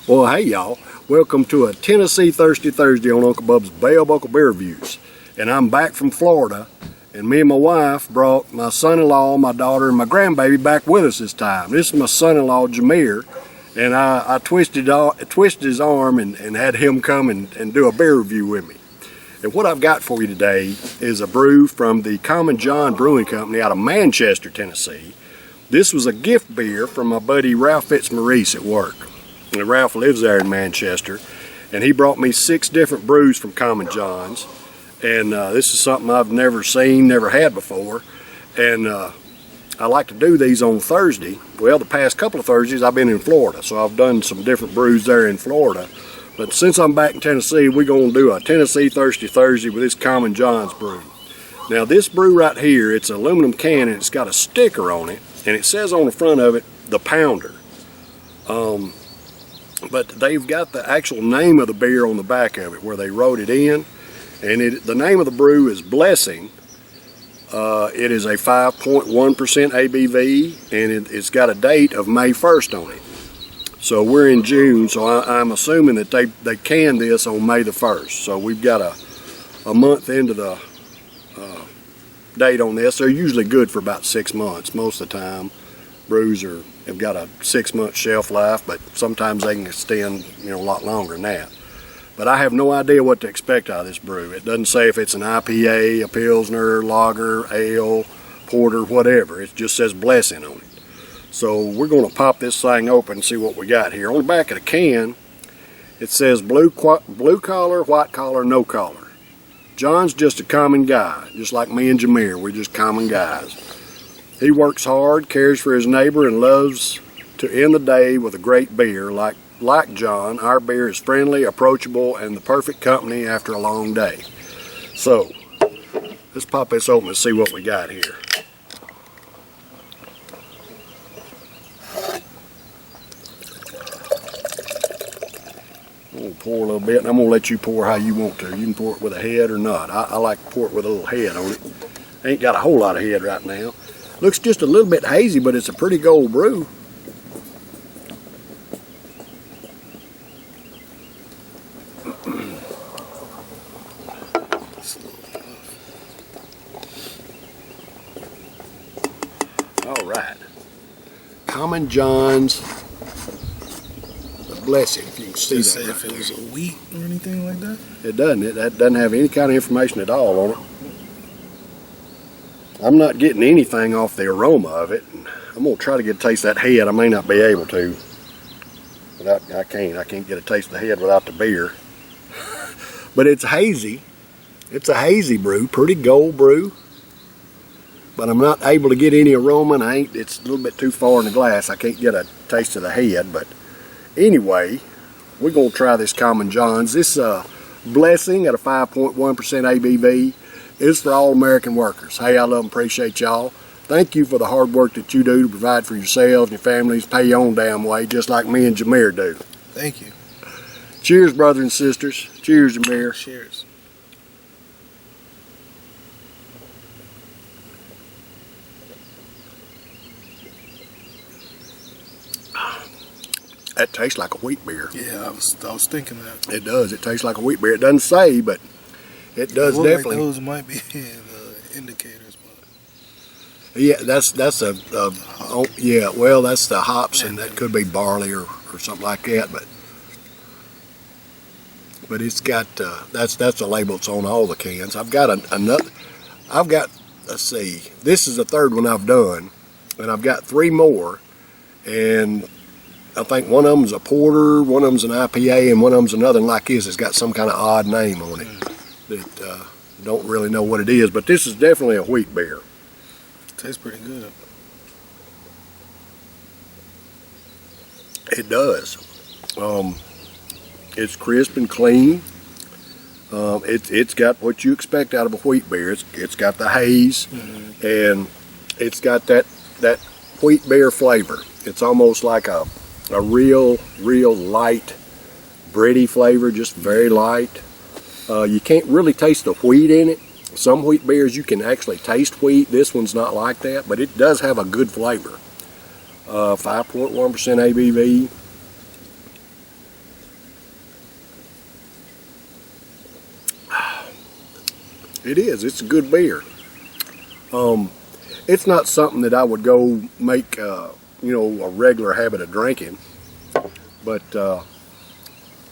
Well, hey y'all, welcome to a Tennessee Thirsty Thursday on Uncle Bub's Bell Buckle Beer Reviews. And I'm back from Florida, and me and my wife brought my son-in-law, my daughter, and my grandbaby back with us this time. This is my son-in-law, Jamir, and I twisted his arm and had him come and do a beer review with me. And what I've got for you today is a brew from the Common John Brewing Company out of Manchester, Tennessee. This was a gift beer from my buddy Ralph Fitzmaurice at work. And Ralph lives there in Manchester, and he brought me 6 different brews from Common John's. And this is something I've never seen, never had before. And I like to do these on Thursday. Well, the past couple of Thursdays I've been in Florida, so I've done some different brews there in Florida. But since I'm back in Tennessee, we're going to do a Tennessee Thirsty Thursday with this Common John's brew. Now this brew right here, it's an aluminum can and it's got a sticker on it, and it says on the front of it, the Pounder. But they've got the actual name of the beer on the back of it where they wrote it in. And the name of the brew is Blessing. It is a 5.1% ABV, and it's got a date of May 1st on it. So we're in June, so I'm assuming that they canned this on May the 1st. So we've got a month into the date on this. They're usually good for about 6 months most of the time. Brews have got a 6-month shelf life, but sometimes they can extend a lot longer than that. But I have no idea what to expect out of this brew. It doesn't say if it's an IPA, a Pilsner, lager, ale, porter, whatever. It just says Blessing on it. So we're going to pop this thing open and see what we got here. On the back of the can, it says blue collar, white collar, no collar. John's just a common guy, just like me and Jamir. We're just common guys. He works hard, cares for his neighbor, and loves to end the day with a great beer. Like John, our beer is friendly, approachable, and the perfect company after a long day. So, let's pop this open and see what we got here. I'm going to pour a little bit, and I'm going to let you pour how you want to. You can pour it with a head or not. I like to pour it with a little head on it. Ain't got a whole lot of head right now. Looks just a little bit hazy, but it's a pretty gold brew. All right. Common John's Blessing, if you can see that. Right if it was a wheat or anything like that? It doesn't. That doesn't have any kind of information at all on it. I'm not getting anything off the aroma of it. I'm going to try to get a taste of that head. I may not be able to. But I can't get a taste of the head without the beer. But it's hazy. It's a hazy brew, pretty gold brew. But I'm not able to get any aroma, and it's a little bit too far in the glass. I can't get a taste of the head. But anyway, we're going to try this Common John's. This Blessing at a 5.1% ABV. Is for all American workers. Hey, I love and appreciate y'all. Thank you for the hard work that you do to provide for yourselves and your families, pay your own damn way, just like me and Jamir do. Thank you. Cheers, brothers and sisters. Cheers, Jamir. Cheers. That tastes like a wheat beer. Yeah, I was thinking that. It does. It tastes like a wheat beer. It doesn't say, but it does definitely. Like those might be the indicators, but yeah, that's yeah. Well, that's the hops, and that could be barley or something like that. But it's got that's the label that's on all the cans. I've got another. Let's see. This is the third one I've done, and I've got 3 more, and I think one of them's a porter, one of them's an IPA, and one of them's another like this. It's got some kind of odd name on it. That don't really know what it is, but this is definitely a wheat beer. Tastes pretty good. It does. It's crisp and clean. It's got what you expect out of a wheat beer. It's got the haze, and it's got that wheat beer flavor. It's almost like a real light bready flavor, just very light. You can't really taste the wheat in it. Some wheat beers you can actually taste wheat. This one's not like that, but it does have a good flavor. 5.1% ABV. It is. It's a good beer. It's not something that I would go make, a regular habit of drinking. But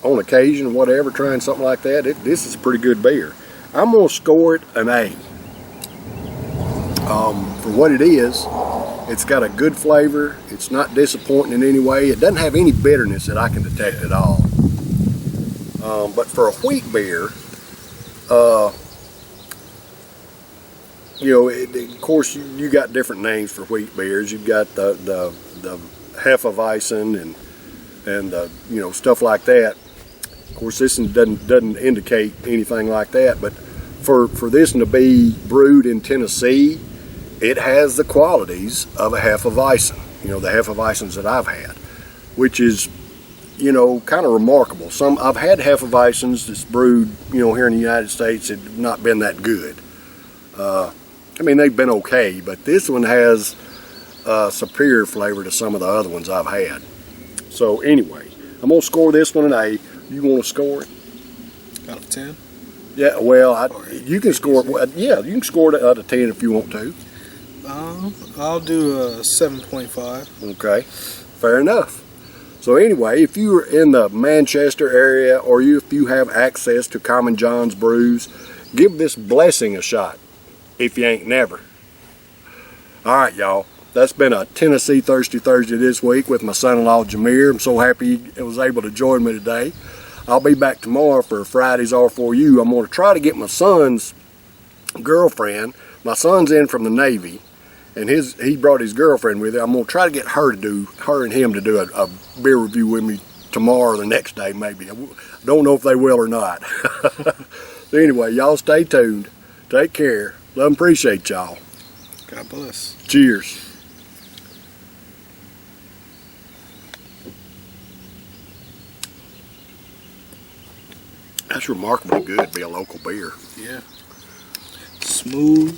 on occasion, whatever, trying something like that, this is a pretty good beer. I'm going to score it an A. For what it is, it's got a good flavor. It's not disappointing in any way. It doesn't have any bitterness that I can detect at all. But for a wheat beer, of course, you got different names for wheat beers. You've got the Hefeweizen and stuff like that. Of course, this one doesn't indicate anything like that. But for this one to be brewed in Tennessee, it has the qualities of a Hefeweizen. The Hefeweizens that I've had, which is kind of remarkable. I've had Hefeweizens that's brewed here in the United States that have not been that good. They've been okay, but this one has superior flavor to some of the other ones I've had. So anyway, I'm going to score this one an A. You want to score it? Out of 10? Yeah, well, you can score it. Yeah, you can score it out of 10 if you want to. I'll do a 7.5. Okay, fair enough. So anyway, if you're in the Manchester area or if you have access to Common John's brews, give this blessing a shot. If you ain't never. All right, y'all. That's been a Tennessee Thirsty Thursday this week with my son-in-law, Jamir. I'm so happy he was able to join me today. I'll be back tomorrow for Fridays Are For You. I'm going to try to get my son's girlfriend. My son's in from the Navy, and he brought his girlfriend with him. I'm going to try to get her and him to do a beer review with me tomorrow or the next day, maybe. I don't know if they will or not. So anyway, y'all stay tuned. Take care. Love and appreciate y'all. God bless. Cheers. That's remarkably good to be a local beer. Yeah. Smooth.